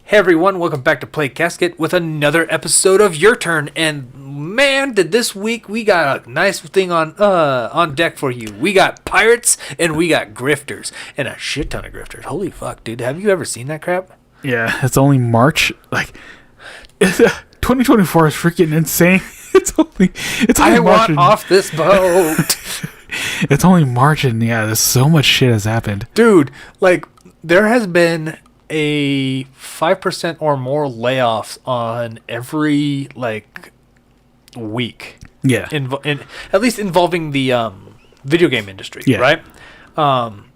Hey everyone, welcome back to Play Casket with another episode of Your Turn. And man, did this week we got a nice thing on deck for you. We got pirates and we got grifters and a shit ton of grifters. Holy fuck, dude! Have you ever seen that crap? Yeah, it's only March. 2024 is freaking insane. It's only I March. want off this boat, It's only March, and yeah, there's so much shit has happened, dude. Like there has been a 5% or more layoffs on every week. Yeah, At least involving the video game industry, yeah. right?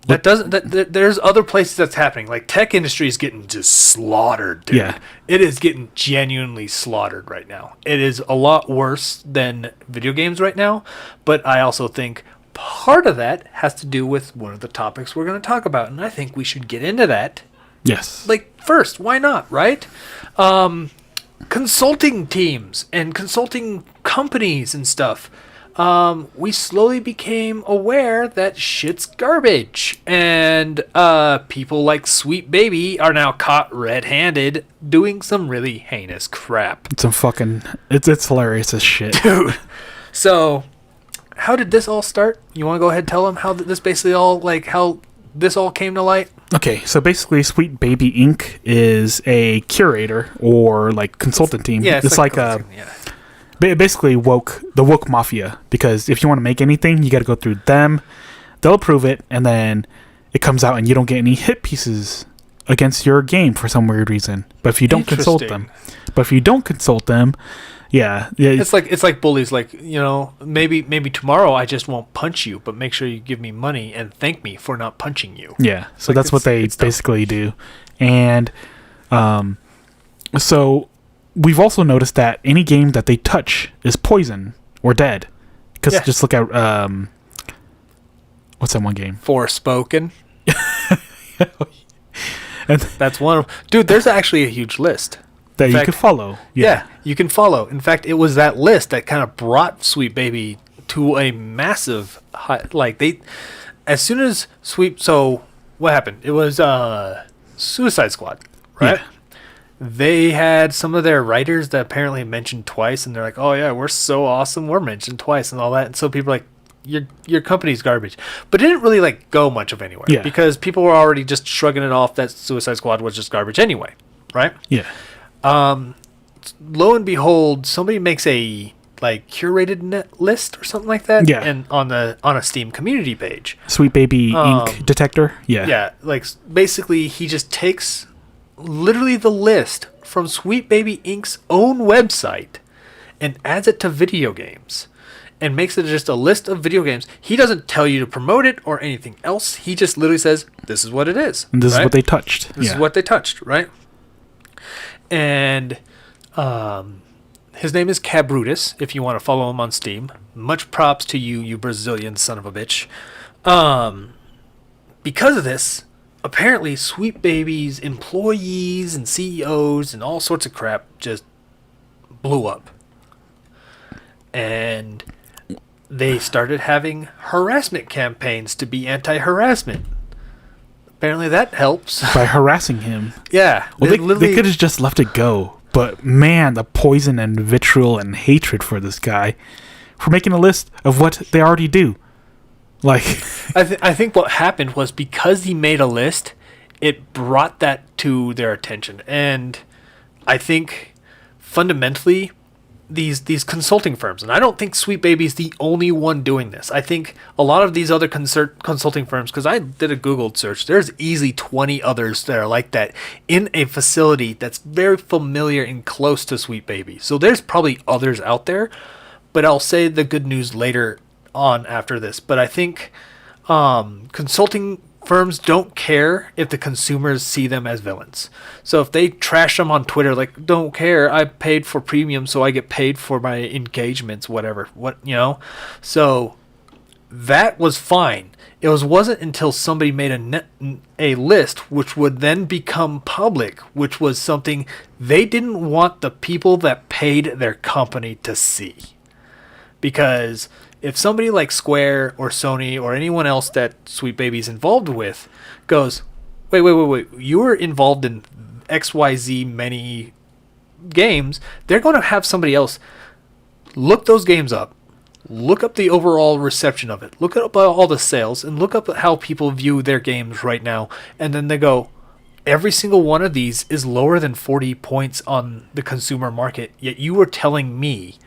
There's other places that's happening. Like tech industry is getting just slaughtered, dude. Yeah. It is getting genuinely slaughtered right now. It is a lot worse than video games right now, but I also think part of that has to do with one of the topics we're going to talk about, and I think we should get into that. Yes. First, why not, right? Consulting teams and consulting companies and stuff. We slowly became aware that shit's garbage. And people like Sweet Baby are now caught red-handed doing some really heinous crap. It's hilarious as shit. Dude. So, how did this all start? You want to go ahead and tell them how this basically how this all came to light? Okay, so basically, Sweet Baby Inc. is a curator or consultant team. Yeah, it's like basically the woke mafia. Because if you want to make anything, you got to go through them. They'll approve it, and then it comes out, and you don't get any hit pieces against your game for some weird reason. But if you don't consult them, yeah, it's like bullies. Maybe tomorrow I just won't punch you, but make sure you give me money and thank me for not punching you. Yeah, so that's what they basically do. And so we've also noticed that any game that they touch is poison or dead. Because just look at what's that one game? Forspoken. And that's one of... Dude, there's actually a huge list. That you can follow. Yeah, you can follow. In fact, it was that list that kind of brought Sweet Baby to a massive high. As soon as so what happened? It was Suicide Squad, right? Yeah. They had some of their writers that apparently mentioned twice, and they're like, "Oh yeah, we're so awesome, we're mentioned twice," and all that. And so people are like, your company's garbage, but it didn't really go much of anywhere because people were already just shrugging it off that Suicide Squad was just garbage anyway, right? Yeah. Lo and behold, somebody makes a curated net list or something like that. Yeah. And on a Steam community page. Sweet Baby Inc. detector. Yeah. Yeah. Basically he just takes literally the list from Sweet Baby Inc.'s own website and adds it to video games and makes it just a list of video games. He doesn't tell you to promote it or anything else. He just literally says, this is what it is. And this is what they touched. This is what they touched, right? And his name is Cabrutus, if you want to follow him on Steam. Much props to you, you Brazilian son of a bitch. Because of this, apparently Sweet Baby's employees and CEOs and all sorts of crap just blew up. And they started having harassment campaigns to be anti-harassment. Apparently that helps. By harassing him. Yeah. Well, they could have just left it go. But man, the poison and vitriol and hatred for this guy for making a list of what they already do. I think what happened was because he made a list, it brought that to their attention. And I think fundamentally these consulting firms, and I don't think Sweet Baby's the only one doing this. I think a lot of these other consulting firms, because I did a Google search, there's easily 20 others that are like that in a facility that's very familiar and close to Sweet Baby. So there's probably others out there, but I'll say the good news later on after this. But I think consulting firms don't care if the consumers see them as villains. So if they trash them on Twitter, don't care, I paid for premium, so I get paid for my engagements, whatever. So that was fine. It wasn't until somebody made a list, which would then become public, which was something they didn't want the people that paid their company to see. Because if somebody like Square or Sony or anyone else that Sweet Baby's involved with goes, wait, you were involved in XYZ many games, they're going to have somebody else look those games up, look up the overall reception of it, look up all the sales, and look up how people view their games right now. And then they go, every single one of these is lower than 40 points on the consumer market. Yet you were telling me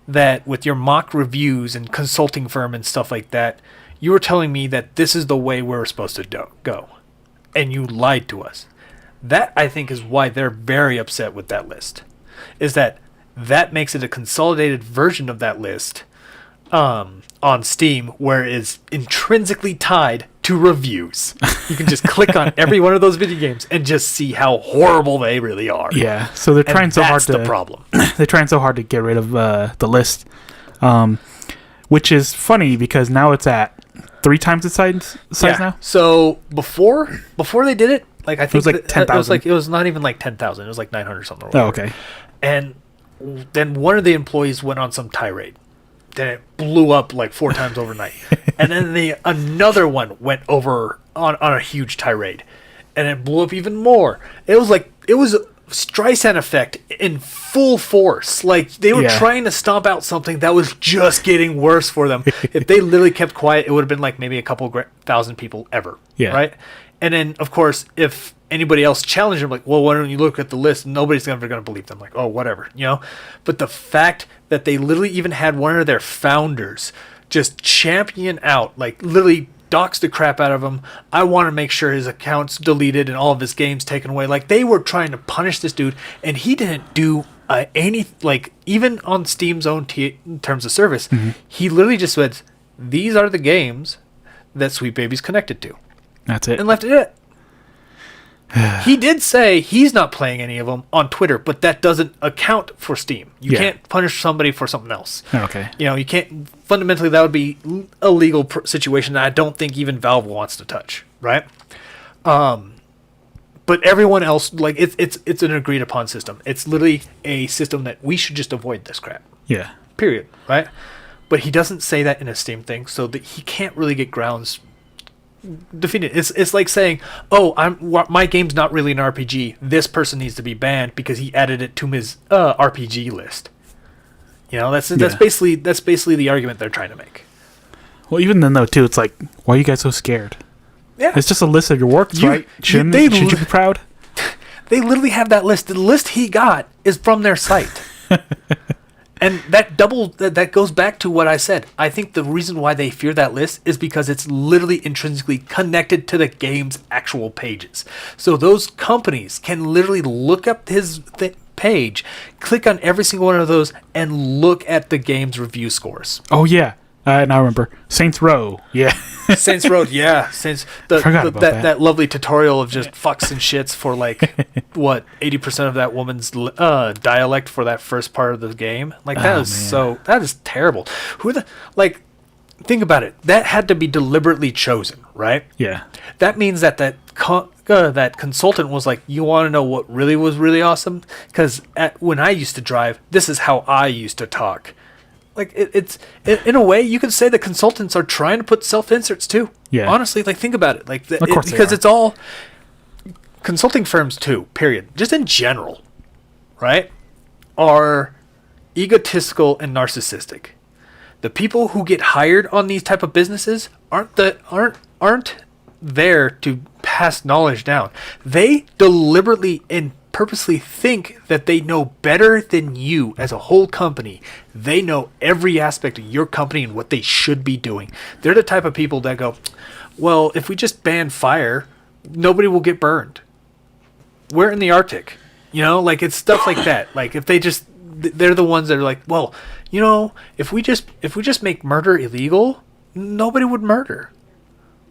that with your mock reviews and consulting firm and stuff like that, you were telling me that this is the way we're supposed to go. And you lied to us. That, I think, is why they're very upset with that list. Is that makes it a consolidated version of that list on Steam, where it is intrinsically tied to reviews. You can just click on every one of those video games and just see how horrible they really are. Yeah, so they're trying so hard to... That's the problem. They're trying so hard to get rid of the list, which is funny because now it's at 3 times its size now. So before they did it, like I think it was like 10,000. It was not even like 10,000. It was like 900 something. Oh, okay. And then one of the employees went on some tirade. Then it blew up like 4 times overnight. And then another one went over on a huge tirade, and it blew up even more. It was Streisand effect in full force. Like they were trying to stomp out something that was just getting worse for them. If they literally kept quiet, it would have been like maybe a couple thousand people ever. Yeah. Right. And then of course, if anybody else challenged them, like, well, why don't you look at the list? Nobody's ever going to believe them. Like, oh, whatever, But the fact that they literally even had one of their founders just champion out, like literally doxed the crap out of him. I want to make sure his account's deleted and all of his games taken away. Like they were trying to punish this dude, and he didn't do any, like even on Steam's own terms of service, he literally just said, these are the games that Sweet Baby's connected to. That's it. And left it at. He did say he's not playing any of them on Twitter, but that doesn't account for Steam. You can't punish somebody for something else. Okay. You can't. Fundamentally, that would be a legal situation that I don't think even Valve wants to touch, right? But everyone else, like it's an agreed upon system. It's literally a system that we should just avoid this crap. Yeah. Period. Right. But he doesn't say that in a Steam thing, so that he can't really get grounds defeated. It's like saying, oh, my game's not really an RPG. This person needs to be banned because he added it to his RPG list. That's basically the argument they're trying to make. Well, even then though too, it's like, why are you guys so scared? Yeah, it's just a list of your works, right? Shouldn't you be proud? They literally have that list. The list he got is from their site. And that goes back to what I said. I think the reason why they fear that list is because it's literally intrinsically connected to the game's actual pages. So those companies can literally look up his page, click on every single one of those, and look at the game's review scores. Oh, yeah. And I remember Saints Row. Yeah. Saints Row, yeah. That lovely tutorial of just fucks and shits for like, 80% of that woman's dialect for that first part of the game. Like, that is terrible. Think about it. That had to be deliberately chosen, right? Yeah. That means that consultant was like, you want to know what really was really awesome? Because when I used to drive, this is how I used to talk. Like it's in a way you could say the consultants are trying to put self-inserts too. Yeah. Honestly, like think about it. Like because it's all consulting firms too. Period. Just in general, right? Are egotistical and narcissistic. The people who get hired on these type of businesses aren't there to pass knowledge down. They deliberately and purposely think that they know better than you as a whole company. They know every aspect of your company and what they should be doing. They're the type of people that go, well, if we just ban fire, nobody will get burned. We're in the Arctic. Like it's stuff like that. Like if they're the ones that are like, well, if we just make murder illegal, nobody would murder.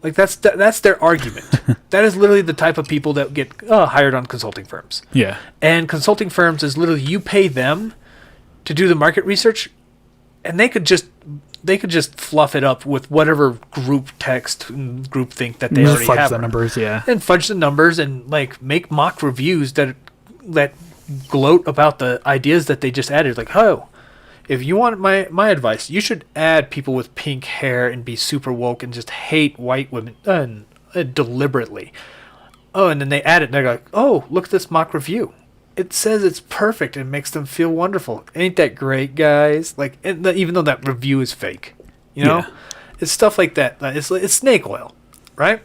Like that's their argument. That is literally the type of people that get hired on consulting firms. Yeah. And consulting firms is literally you pay them to do the market research, and they could just fluff it up with whatever group text and group think that they already have. Fudge the numbers, yeah. And fudge the numbers and like make mock reviews that gloat about the ideas that they just added. Like, oh, if you want my advice, you should add people with pink hair and be super woke and just hate white women deliberately. oh, and then they add it, and they're like, oh, look at this mock review. It says it's perfect and makes them feel wonderful. Ain't that great, guys? Like, even though that review is fake, you know, it's stuff like that. It's snake oil, right?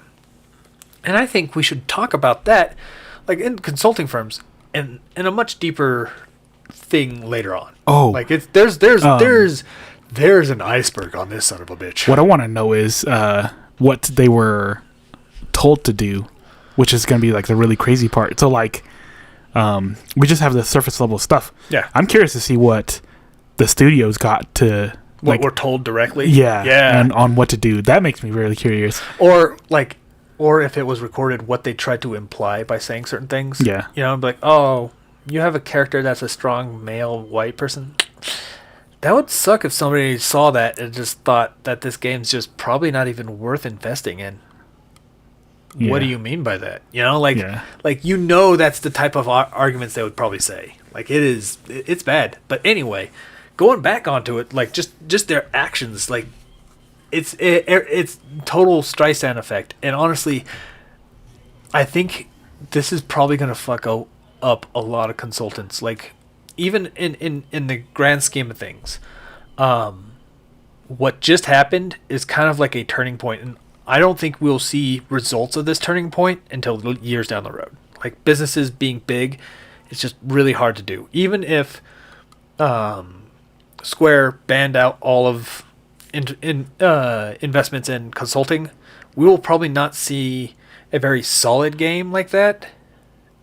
And I think we should talk about that, like in consulting firms, and in a much deeper thing later on. Oh, like there's an iceberg on this son of a bitch. What I want to know is what they were told to do, which is going to be like the really crazy part. So like, we just have the surface level stuff. Yeah, I'm curious to see what the studios got to. What we're told directly. Yeah, and on what to do. That makes me really curious. Or if it was recorded, what they tried to imply by saying certain things. Yeah. You know, like, oh, you have a character that's a strong male white person. That would suck if somebody saw that and just thought that this game's just probably not even worth investing in. Yeah. What do you mean by that? You know, like that's the type of arguments they would probably say. Like, it's bad. But anyway, going back onto it, like, just their actions, like, it's total Streisand effect. And honestly, I think this is probably going to fuck up a lot of consultants. Like, even in the grand scheme of things, what just happened is kind of like a turning point. And I don't think we'll see results of this turning point until years down the road. Like, businesses being big, it's just really hard to do. Even if Square banned out all of investments in consulting, we will probably not see a very solid game like that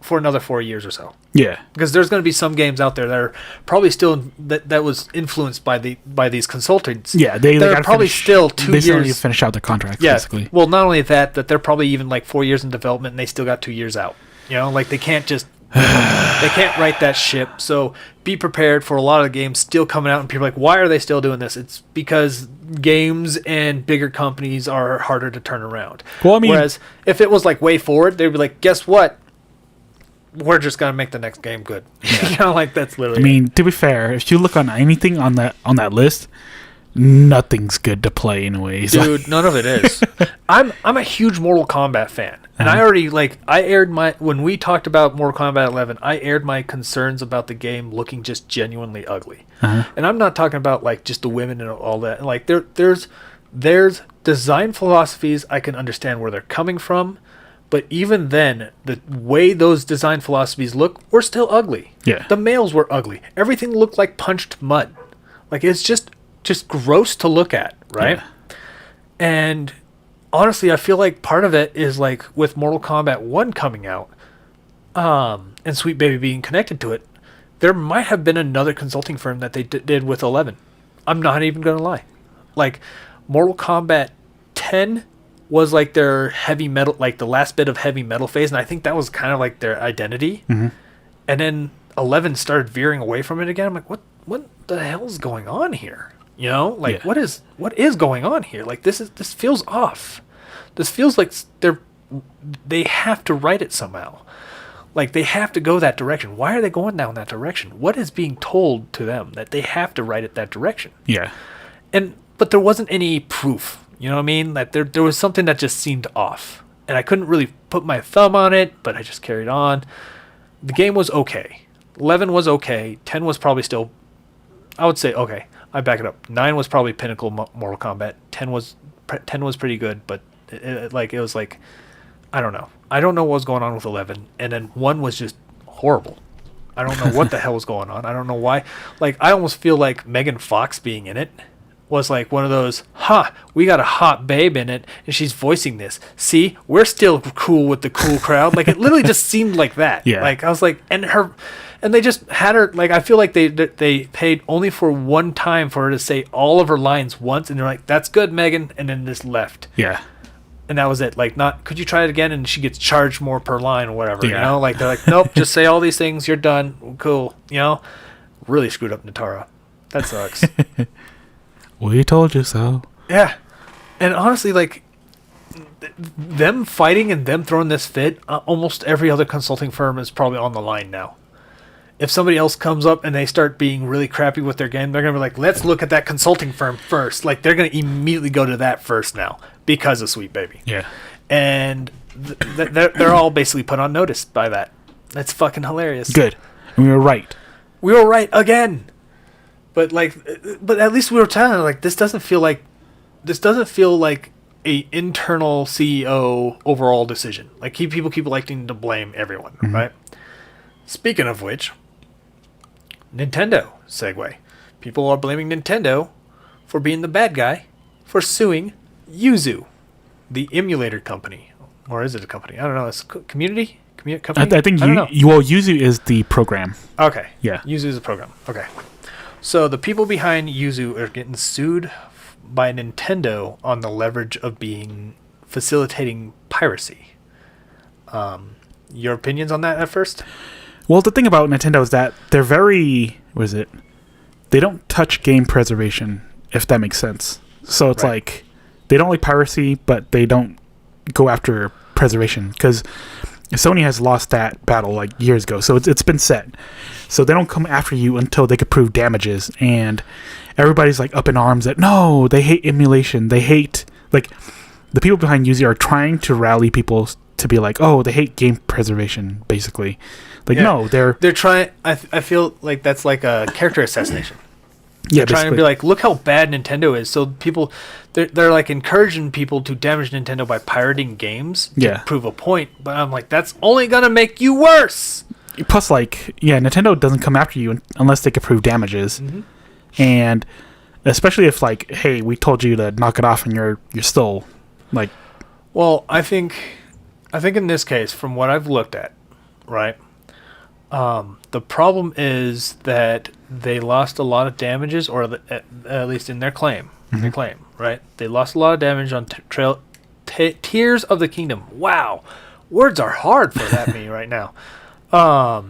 for another 4 years or so. Yeah, because there's going to be some games out there that are probably still that was influenced by these consultants. Yeah, they're probably still 2 years. They still need to finish out their contracts. Yeah, basically. Well, not only that they're probably even like 4 years in development and they still got 2 years out. You know, like they can't right that ship. So be prepared for a lot of the games still coming out, and people are like, why are they still doing this? It's because games and bigger companies are harder to turn around. Well, I mean, whereas if it was like way forward, they'd be like, guess what? We're just gonna make the next game good. Yeah. You know, like that's literally. I mean, to be fair, if you look on anything on that list, nothing's good to play anyways. Dude, none of it is. I'm a huge Mortal Kombat fan, and I already when we talked about Mortal Kombat 11, I aired my concerns about the game looking just genuinely ugly. And I'm not talking about like just the women and all that. Like there's design philosophies I can understand where they're coming from. But even then, the way those design philosophies look were still ugly. Yeah. The males were ugly. Everything looked like punched mud. Like, it's just gross to look at, right? Yeah. And honestly, I feel like part of it is like with Mortal Kombat 1 coming out, and Sweet Baby being connected to it, there might have been another consulting firm that they did with 11. I'm not even going to lie. Like, Mortal Kombat 10 was like their heavy metal, like the last bit of heavy metal phase, and I think that was kind of like their identity. Mm-hmm. And then 11 started veering away from it again. I'm like, what the hell is going on here? You know, like what is going on here? Like this feels off. This feels like they have to write it somehow. Like they have to go that direction. Why are they going down that direction? What is being told to them that they have to write it that direction? Yeah. But there wasn't any proof. You know what I mean? That there was something that just seemed off. And I couldn't really put my thumb on it, but I just carried on. The game was okay. 11 was okay. 10 was probably still, I would say, okay. I back it up. 9 was probably pinnacle Mortal Kombat. 10 was pretty good, but it was like, I don't know. I don't know what was going on with 11. And then 1 was just horrible. I don't know what the hell was going on. I don't know why. Like, I almost feel like Megan Fox being in it was like one of those, we got a hot babe in it, and she's voicing this. See, we're still cool with the cool crowd. Like, it literally just seemed like that. Yeah. Like, I was like, and they just had her, like, I feel like they paid only for one time for her to say all of her lines once, and they're like, that's good, Megan, and then just left. Yeah. And that was it. Like, not, could you try it again? And she gets charged more per line or whatever, yeah. You know? Like, they're like, nope, just say all these things, you're done, cool, you know? Really screwed up Natara. That sucks. We told you so. Yeah. And honestly, like, them fighting and them throwing this fit, almost every other consulting firm is probably on the line now. If somebody else comes up and they start being really crappy with their game, they're going to be like, let's look at that consulting firm first. Like, they're going to immediately go to that first now because of Sweet Baby. Yeah. And they're all basically put on notice by that. That's fucking hilarious. Good. And we were right. We were right again. But at least we were telling her, like, this doesn't feel like a internal CEO overall decision. Like, people keep liking to blame everyone, right? Speaking of which, Nintendo segue. People are blaming Nintendo for being the bad guy for suing Yuzu, the emulator company. Or is it a company? I don't know. It's a company? I think Yuzu is the program. Okay. Yeah. Yuzu is a program. Okay. So the people behind Yuzu are getting sued by Nintendo on the leverage of facilitating piracy. Your opinions on that at first? Well, the thing about Nintendo is that they're very... What is it? They don't touch game preservation, if that makes sense. So it's like... They don't like piracy, but they don't go after preservation. Because Sony has lost that battle like years ago. So it's been set. So they don't come after you until they could prove damages. And everybody's like up in arms that, no, they hate emulation. They hate... Like, the people behind Yuzu are trying to rally people to be like, oh, they hate game preservation, basically. Like, no, they're trying... I feel like that's like a character assassination. Yeah, they're trying to be like, look how bad Nintendo is. So people, they're like encouraging people to damage Nintendo by pirating games to prove a point. But I'm like, that's only gonna make you worse. Plus, like, Nintendo doesn't come after you unless they can prove damages, and especially if like, hey, we told you to knock it off, and you're still like. Well, I think in this case, from what I've looked at, right. The problem is that they lost a lot of damages, or at least in their claim. Right? They lost a lot of damage on Tears of the Kingdom. Wow, words are hard for that me right now. For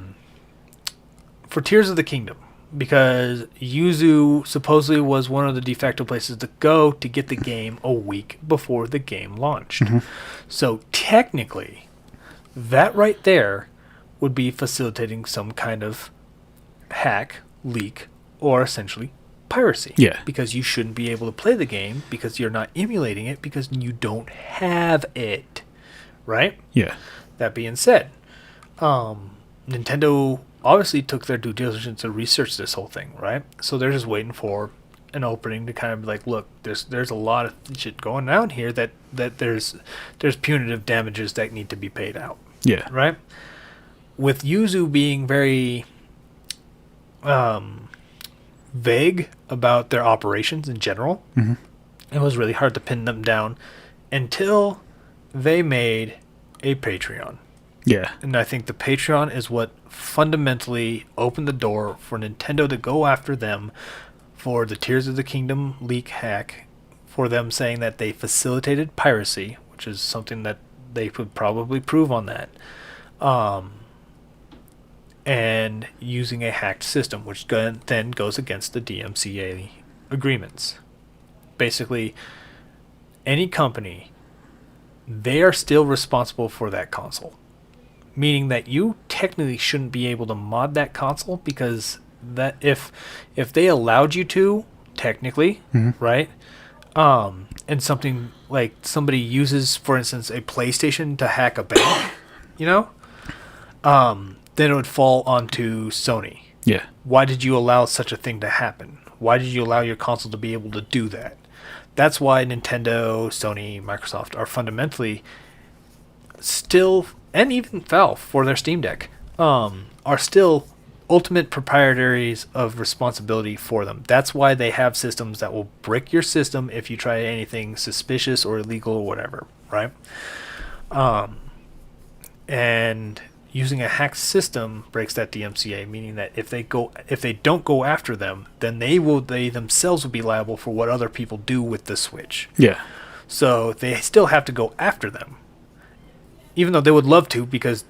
Tears of the Kingdom, because Yuzu supposedly was one of the de facto places to go to get the game a week before the game launched. So technically, that right there would be facilitating some kind of hack, leak, or essentially piracy. Yeah. Because you shouldn't be able to play the game because you're not emulating it because you don't have it. Right? Yeah. That being said, Nintendo obviously took their due diligence to research this whole thing, right? So they're just waiting for an opening to kind of be like, look, there's a lot of shit going down here that there's punitive damages that need to be paid out. Yeah. Right? With Yuzu being very vague about their operations in general, it was really hard to pin them down until they made a Patreon. Yeah. And I think the Patreon is what fundamentally opened the door for Nintendo to go after them for the Tears of the Kingdom leak hack, for them saying that they facilitated piracy, which is something that they could probably prove on that. And using a hacked system, which then goes against the DMCA agreements. Basically, any company, they are still responsible for that console. Meaning that you technically shouldn't be able to mod that console, because that if they allowed you to, technically, right? And something like somebody uses, for instance, a PlayStation to hack a bank, then it would fall onto Sony. Yeah. Why did you allow such a thing to happen? Why did you allow your console to be able to do that? That's why Nintendo, Sony, Microsoft are fundamentally still, and even Valve for their Steam Deck, are still ultimate proprietaries of responsibility for them. That's why they have systems that will brick your system if you try anything suspicious or illegal or whatever, right? And using a hacked system breaks that DMCA, meaning that if they don't go after them, then they themselves will be liable for what other people do with the Switch. Yeah. So they still have to go after them, even though they would love to, because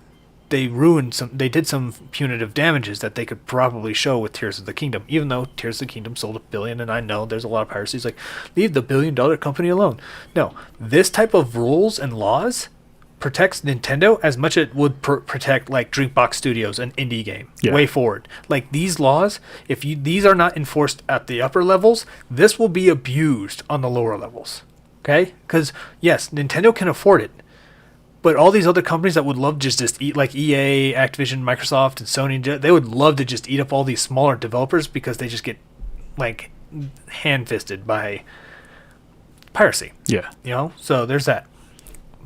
they did some punitive damages that they could probably show with Tears of the Kingdom, even though Tears of the Kingdom sold $1 billion, and I know there's a lot of piracy. It's like, leave the $1 billion company alone. No, this type of rules and laws protects Nintendo as much as it would protect like Drinkbox Studios, an indie game, way forward. Like, these laws, if these are not enforced at the upper levels, this will be abused on the lower levels. Okay? Because yes, Nintendo can afford it, But all these other companies that would love just eat, like EA, Activision, Microsoft, and Sony, they would love to just eat up all these smaller developers because they just get like hand-fisted by piracy. Yeah. So there's that.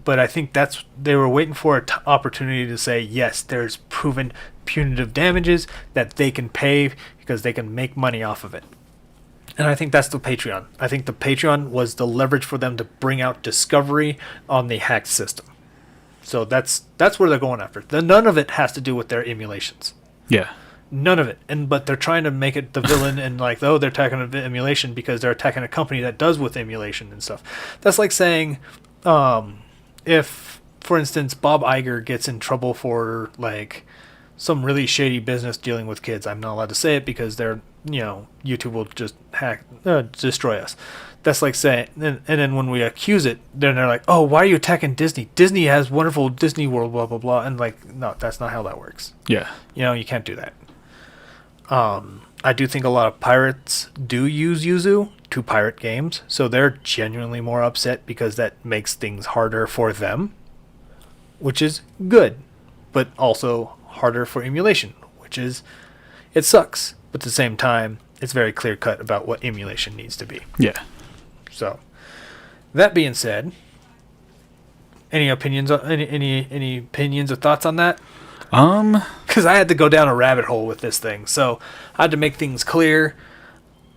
But I think they were waiting for an opportunity to say, yes, there's proven punitive damages that they can pay because they can make money off of it. And I think that's the Patreon. I think the Patreon was the leverage for them to bring out discovery on the hacked system. So that's where they're going after. None of it has to do with their emulations. Yeah. None of it. But they're trying to make it the villain and like, oh, they're attacking an emulation because they're attacking a company that does with emulation and stuff. That's like saying, if, for instance, Bob Iger gets in trouble for like some really shady business dealing with kids. I'm not allowed to say it because they're, YouTube will just destroy us. That's like saying, and then when we accuse it, then they're like, oh, why are you attacking Disney? Disney has wonderful Disney World, blah, blah, blah. And like, no, that's not how that works. Yeah. You can't do that. I do think a lot of pirates do use Yuzu to pirate games, so they're genuinely more upset because that makes things harder for them, which is good, but also harder for emulation, which is, it sucks, but at the same time, it's very clear cut about what emulation needs to be. Yeah. So, that being said, any opinions? Any opinions or thoughts on that? Because I had to go down a rabbit hole with this thing, so I had to make things clear.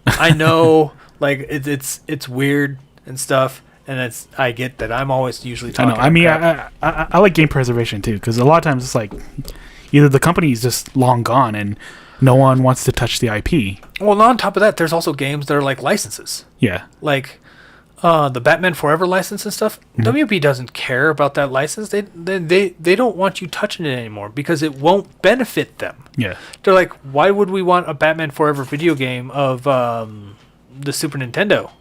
I know, like it's weird and stuff, and I get that I'm always usually talking. I mean, I like game preservation too, because a lot of times it's like either the company is just long gone and no one wants to touch the IP. Well, and on top of that, there's also games that are like licenses. Yeah. Like the Batman Forever license and stuff. Mm-hmm. WB doesn't care about that license. They don't want you touching it anymore because it won't benefit them. Yeah. They're like, why would we want a Batman Forever video game of the Super Nintendo?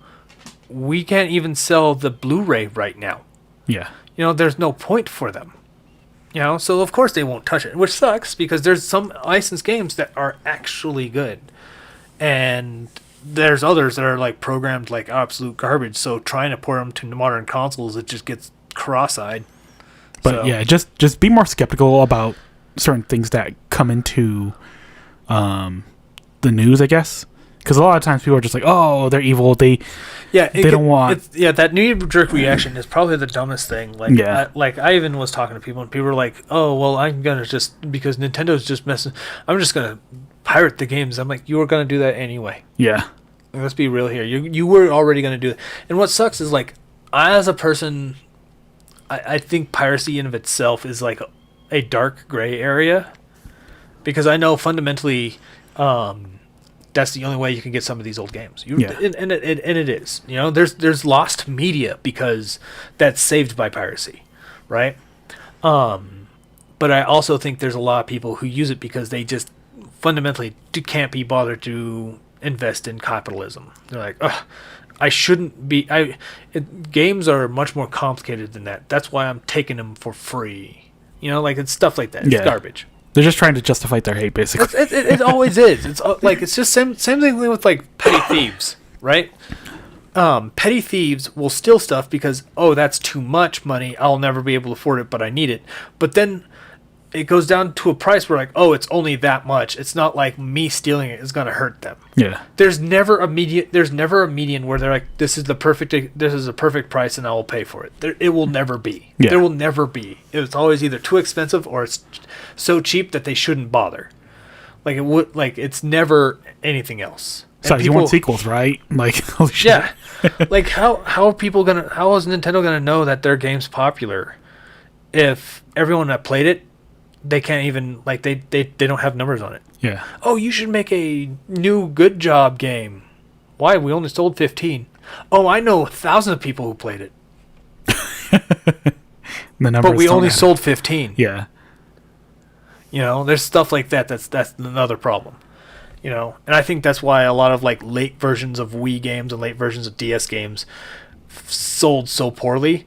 We can't even sell the Blu-ray right now. Yeah. There's no point for them. So of course they won't touch it, which sucks because there's some licensed games that are actually good. And there's others that are like programmed like absolute garbage. So trying to port them to modern consoles, it just gets cross-eyed. But yeah, just be more skeptical about certain things that come into the news, I guess. Because a lot of times people are just like, oh, they're evil. They don't want. That knee-jerk reaction is probably the dumbest thing. Like, I even was talking to people, and people were like, oh, well, I'm going to just, because Nintendo's just messing, I'm just going to pirate the games. I'm like, you were going to do that anyway. Yeah. Let's be real here. You were already going to do it. And what sucks is, like, I, as a person, I think piracy in of itself is, like, a dark gray area. Because I know fundamentally, that's the only way you can get some of these old games. And it is. There's lost media because that's saved by piracy, right? But I also think there's a lot of people who use it because they just fundamentally can't be bothered to invest in capitalism. They're like, ugh, I shouldn't be. Games are much more complicated than that. That's why I'm taking them for free. Like it's stuff like that. It's garbage. They're just trying to justify their hate, basically. It always is. It's just same thing with like petty thieves, right? Petty thieves will steal stuff because that's too much money. I'll never be able to afford it, but I need it. But then it goes down to a price where like, it's only that much. It's not like me stealing it is gonna hurt them. Yeah. There's never a median where they're like, this is a perfect price and I will pay for it. It will never be. Yeah. There will never be. It's always either too expensive or it's so cheap that they shouldn't bother. Like it's never anything else. So you want sequels, right? Like, holy shit. Yeah. Like how is Nintendo gonna know that their game's popular if everyone that played it, they can't even, like, they don't have numbers on it. Yeah. Oh, you should make a new Good Job game. Why? We only sold 15. Oh, I know thousands of people who played it. But we only sold 15. Yeah. There's stuff like that. That's another problem. And I think that's why a lot of like late versions of Wii games and late versions of DS games sold so poorly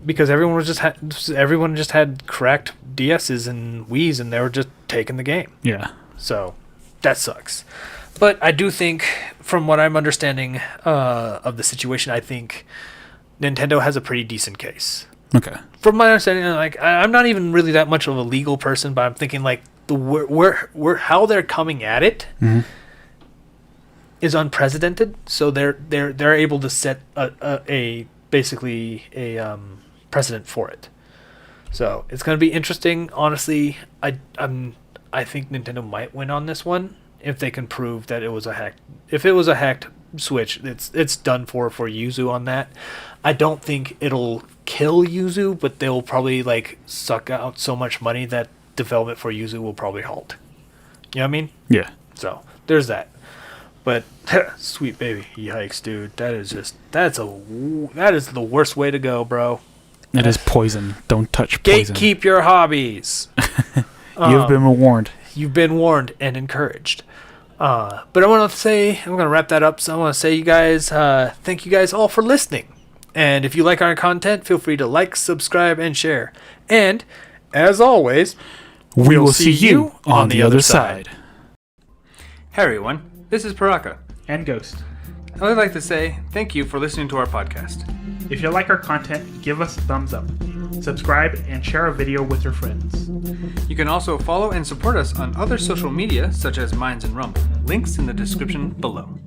because everyone just had cracked DSs and Wiis and they were just taking the game. Yeah. So that sucks. But I do think, from what I'm understanding of the situation, I think Nintendo has a pretty decent case. Okay. From my understanding, like I'm not even really that much of a legal person, but I'm thinking like where how they're coming at it is unprecedented. So they're able to set a basically a precedent for it. So it's going to be interesting. Honestly, I think Nintendo might win on this one if they can prove that it was a hack. If it was a hacked Switch, it's done for Yuzu on that. I don't think it'll kill Yuzu, but they'll probably like suck out so much money that development for Yuzu will probably halt. You know what I mean? Yeah. So there's that. But sweet baby, yikes, dude! That is the worst way to go, bro. It is poison. Don't touch poison. Gatekeep your hobbies. You've been warned. You've been warned and encouraged. But I want to say, I'm going to wrap that up. So I want to say, you guys, thank you guys all for listening. And if you like our content, feel free to like, subscribe, and share. And as always, we will see you on the other side. Hey everyone, this is Paraka. And Ghost. I would like to say thank you for listening to our podcast. If you like our content, give us a thumbs up. Subscribe and share our video with your friends. You can also follow and support us on other social media such as Minds and Rumble. Links in the description below.